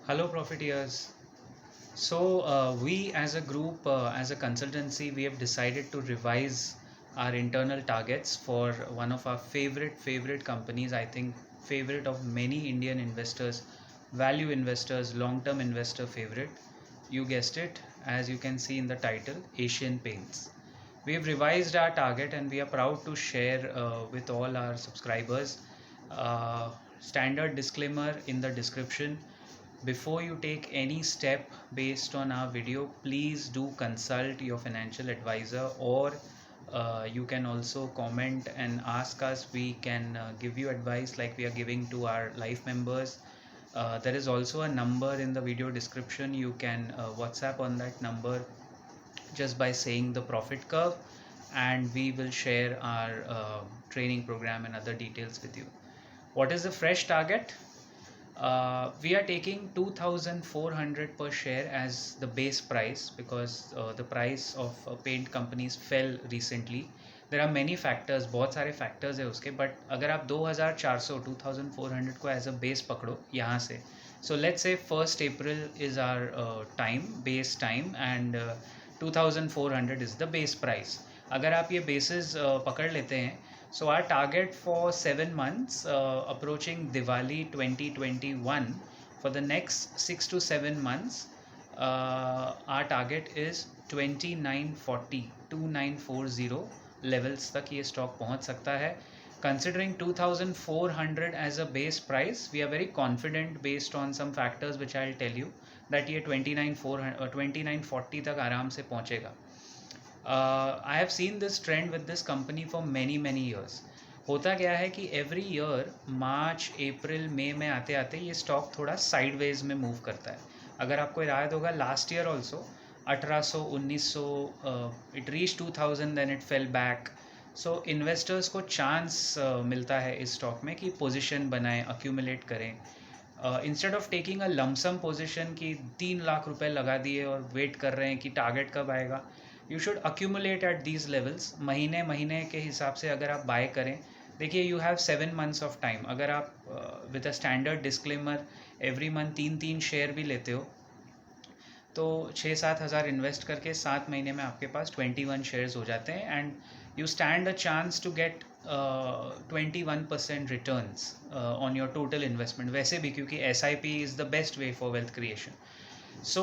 Hello, Profiteers. We as a group, as a consultancy, we have decided to revise our internal targets for one of our favorite companies. I think favorite of many Indian investors, value investors, long-term investor favorite. You guessed it, as you can see in the title, Asian Paints. We have revised our target and we are proud to share with all our subscribers. Standard disclaimer in the description. Before you take any step based on our video, please do consult your financial advisor, or you can also comment and ask us. We can give you advice like we are giving to our life members. There is also a number in the video description. You can WhatsApp on that number just by saying the profit curve, and we will share our training program and other details with you. What is the fresh target? We are taking 2400 per share as the base price because the price of paint companies fell recently. There are many factors, बहुत सारे factors है उसके, but अगर आप 2400 2400 को as a base पकड़ो यहाँ से, so let's say 1st April is our base time, and 2400 is the base price. अगर आप ये bases पकड़ लेते हैं, so our target for 7 months, approaching Diwali 2021, for the next 6 to 7 months, our target is 2940 levels तक ये stock पहुंच सकता है. Considering 2400 as a base price, we are very confident based on some factors which I'll tell you that ये 2940 तक आराम से पहुंचेगा. I have seen this trend with this company for many years. होता क्या है कि एवरी ईयर मार्च अप्रैल मई में आते आते ये स्टॉक थोड़ा साइडवेज में मूव करता है. अगर आपको याद होगा last year also 1800 1900 it reach 2000, then it fell back. So investors को चांस मिलता है इस स्टॉक में कि पोजीशन बनाएं, अक्यूमुलेट करें. Instead of taking a lump sum position कि 3 लाख रुपए लगा दिए और वेट कर रहे हैं कि टारगेट कब आएगा. You should accumulate at these levels. महीने महीने के हिसाब से अगर आप बाय करें, देखिए you have 7 months of time. अगर आप with a standard disclaimer every month 3 share भी लेते हो तो 6-7 हज़ार इन्वेस्ट करके 7 महीने में आपके पास 21 शेयर्स हो जाते हैं, and you stand a chance to get 21% returns on your total investment. वैसे भी क्योंकि SIP is the best way for wealth creation. So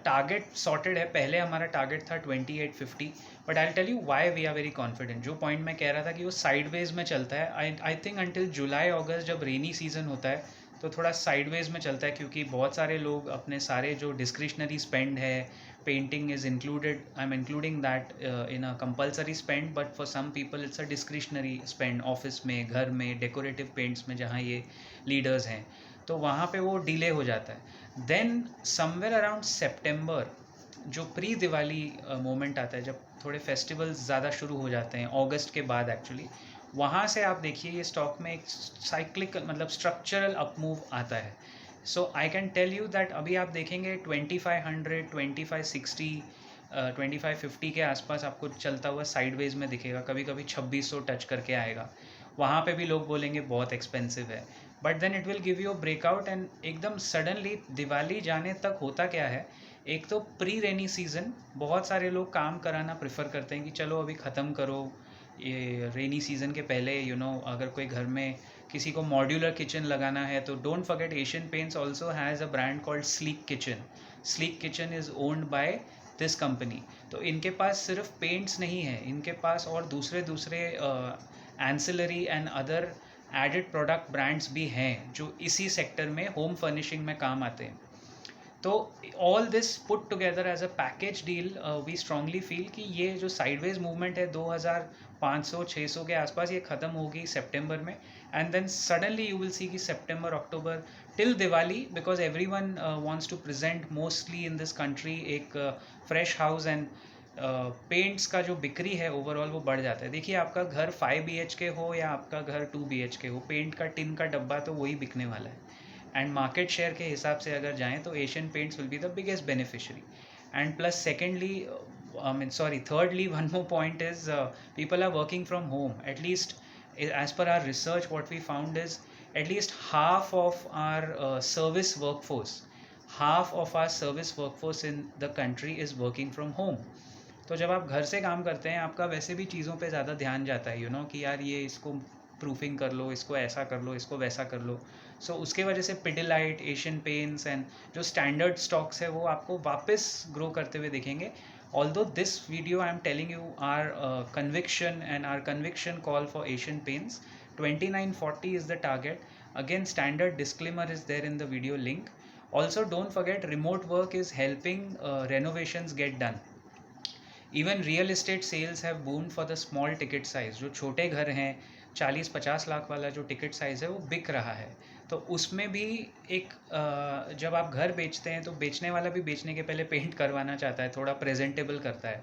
target sorted है. पहले हमारा टारगेट था 2850, but I tell you why we are very confident. जो point मैं कह रहा था कि वो साइडवेज में चलता है, आई थिंक अंटिल जुलाई अगस्त जब रेनी सीजन होता है तो थोड़ा साइडवेज में चलता है, क्योंकि बहुत सारे लोग अपने सारे जो डिस्क्रिशनरी स्पेंड है, painting is included, I am including that in a compulsory spend, but for some people it's a discretionary spend. Office में, घर में, डेकोरेटिव पेंट्स में जहाँ ये लीडर्स हैं, तो वहाँ पे वो डिले हो जाता है. देन समवेयर अराउंड सेप्टेम्बर जो प्री दिवाली मोमेंट आता है, जब थोड़े फेस्टिवल्स ज़्यादा शुरू हो जाते हैं अगस्त के बाद एक्चुअली, वहाँ से आप देखिए ये स्टॉक में एक साइक्लिकल मतलब स्ट्रक्चरल अपमूव आता है. So I can tell you that अभी आप देखेंगे 2500 2560 2550 के आसपास आपको चलता हुआ साइडवेज में दिखेगा. कभी कभी 2600 टच करके आएगा. वहाँ पे भी लोग बोलेंगे बहुत एक्सपेंसिव है, but then it will give you breakout. And एकदम सडनली दिवाली जाने तक होता क्या है, एक तो प्री रेनी सीज़न बहुत सारे लोग काम कराना प्रेफर करते हैं कि चलो अभी ख़त्म करो ये रेनी सीज़न के पहले. अगर कोई घर में किसी को मॉड्यूलर किचन लगाना है तो don't forget Asian paints also has a brand called sleek kitchen. Sleek kitchen is owned by this company. तो इनके पास सिर्फ पेंट्स नहीं है, इनके पास और दूसरे दूसरे ancillary and other added product brands भी हैं जो इसी सेक्टर में होम फर्निशिंग में काम आते हैं. तो all this put together as a package deal, we strongly feel कि ये जो साइडवेज मूवमेंट है 2500-600 के आसपास ये ख़त्म होगी सितंबर में. And then suddenly you will see कि September October till Diwali, because everyone wants to present mostly in this country एक फ्रेश हाउस, एंड पेंट्स का जो बिक्री है ओवरऑल वो बढ़ जाता है. देखिए आपका घर 5 BHK हो या आपका घर 2 BHK हो, पेंट का टिन का डब्बा तो वही बिकने वाला है. एंड मार्केट शेयर के हिसाब से अगर जाएँ तो Asian paints will be the biggest beneficiary. And plus secondly, I mean, sorry, thirdly, one more point is people are working from home. At least, as per our research, what we found is at least half of our service workforce, half of our service workforce in the country is working from home. तो जब आप घर से काम करते हैं आपका वैसे भी चीज़ों पे ज़्यादा ध्यान जाता है कि यार ये इसको प्रूफिंग कर लो, इसको ऐसा कर लो, इसको वैसा कर लो. सो उसके वजह से पिडिलाइट, एशियन पेंट्स एंड जो स्टैंडर्ड स्टॉक्स है वो आपको वापस ग्रो करते हुए दिखेंगे. Although this video I am telling you our conviction and our conviction call for Asian Paints, 2940 is the target. Again, standard disclaimer is there in the video link. Also, don't forget, remote work is helping renovations get done. Even real estate sales have boomed for the small ticket size. जो छोटे घर हैं 40-50 लाख वाला जो ticket size है वो बिक रहा है. तो उसमें भी एक जब आप घर बेचते हैं तो बेचने वाला भी बेचने के पहले पेंट करवाना चाहता है, थोड़ा प्रेजेंटेबल करता है.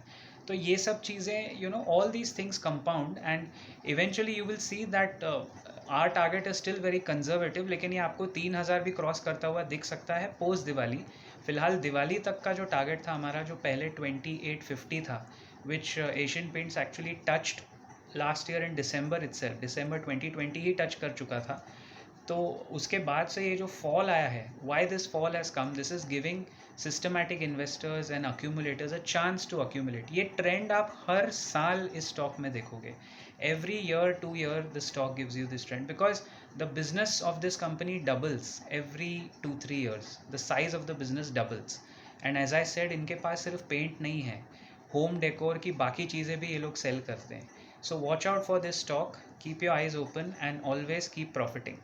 तो ये सब चीज़ें all these things compound and eventually you will see that our target is still very conservative. लेकिन ये आपको 3000 भी क्रॉस करता हुआ दिख सकता है पोस्ट दिवाली. फिलहाल दिवाली तक का जो टारगेट था हमारा, जो पहले 2850 था, which Asian Paints actually touched last year in December itself. डिसम्बर 2020 ही टच कर चुका था. तो उसके बाद से ये जो फॉल आया है, why this fall has come, this is giving systematic investors and accumulators a chance to accumulate. ये ट्रेंड आप हर साल इस स्टॉक में देखोगे. Every year 2 year the stock gives you this trend because the business of this company doubles every 2-3 years. The size of the business doubles. And as I said, इनके पास सिर्फ पेंट नहीं है, होम डेकोर की बाकी चीज़ें भी ये लोग सेल करते हैं. So watch out for this stock, keep your eyes open and always keep profiting.